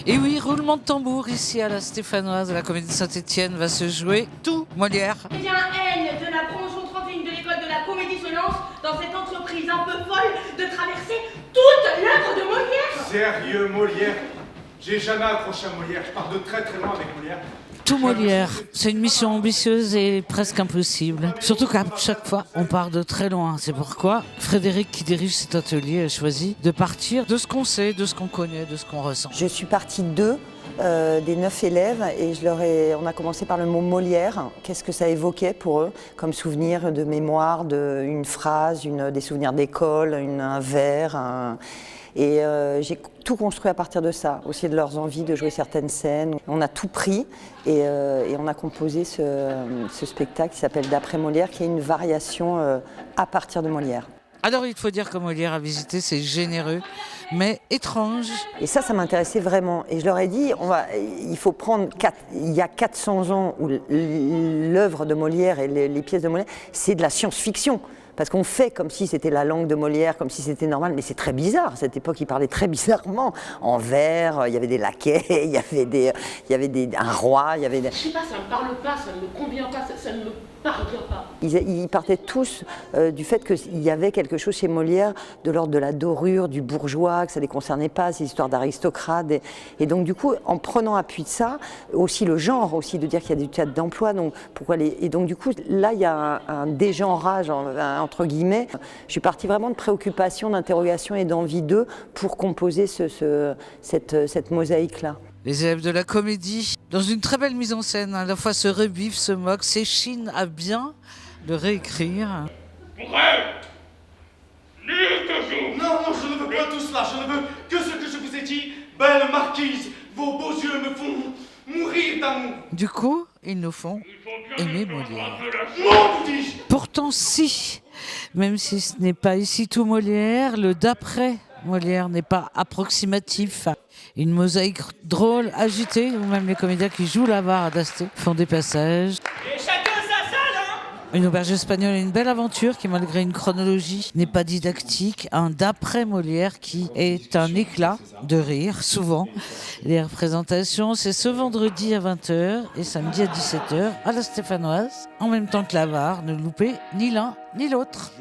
Et oui, roulement de tambour ici à la Stéphanoise, à la Comédie de Saint-Étienne, va se jouer tout Molière. Eh bien, haine de la promotion 31 de l'école de la Comédie se lance dans cette entreprise un peu folle de traverser toute l'œuvre de Molière. Sérieux, Molière? J'ai jamais accroché à Molière, je pars de très très loin avec Molière. Tout Molière, c'est une mission ambitieuse et presque impossible. Surtout qu'à chaque fois, on part de très loin. C'est pourquoi Frédéric, qui dirige cet atelier, a choisi de partir de ce qu'on sait, de ce qu'on connaît, de ce qu'on ressent. Je suis partie d'eux, des 9 élèves, et on a commencé par le mot Molière. Qu'est-ce que ça évoquait pour eux comme souvenir de mémoire, une phrase, des souvenirs d'école, un vers. Et j'ai tout construit à partir de ça, aussi de leurs envies de jouer certaines scènes. On a tout pris et on a composé ce spectacle qui s'appelle D'après Molière, qui est une variation à partir de Molière. Alors il faut dire que Molière a visité, c'est généreux, mais étrange. Et ça m'intéressait vraiment. Et je leur ai dit, il faut prendre, il y a 400 ans où l'œuvre de Molière et les pièces de Molière, c'est de la science-fiction. Parce qu'on fait comme si c'était la langue de Molière, comme si c'était normal, mais c'est très bizarre. À cette époque, il parlait très bizarrement. En vers, il y avait des laquais, il y avait un roi, il y avait des... Je sais pas, ça me parle pas, ça ne me convient pas, ça ne me parvient pas. Ils partaient tous du fait qu'il y avait quelque chose chez Molière de l'ordre de la dorure, du bourgeois, que ça ne les concernait pas, ces histoires d'aristocrates. Et donc du coup, en prenant appui de ça, aussi le genre, aussi de dire qu'il y a du théâtre d'emploi, et donc du coup, là, il y a un dégenrage, entre guillemets. Je suis partie vraiment de préoccupation, d'interrogation et d'envie d'eux pour composer cette mosaïque-là. Les élèves de la comédie, dans une très belle mise en scène, à la fois se rebiffent, se moquent, s'échinent à bien le réécrire. Non, je ne veux pas tout cela, je ne veux que ce que je vous ai dit. Belle marquise, vos beaux yeux me font mourir d'amour. Du coup, ils nous font aimer Molière. Non, vous dis-je. Pourtant, si, même si ce n'est pas ici tout Molière, le d'après Molière n'est pas approximatif. Une mosaïque drôle, agitée, ou même les comédiens qui jouent la barre à d'Asté font des passages. Et chacun sa salle, hein. Une auberge espagnole et une belle aventure qui, malgré une chronologie, n'est pas didactique. Un d'après Molière qui est un éclat de rire, souvent. Les représentations, c'est ce vendredi à 20h et samedi à 17h à la Stéphanoise, en même temps que l'Avare. Ne loupez ni l'un ni l'autre.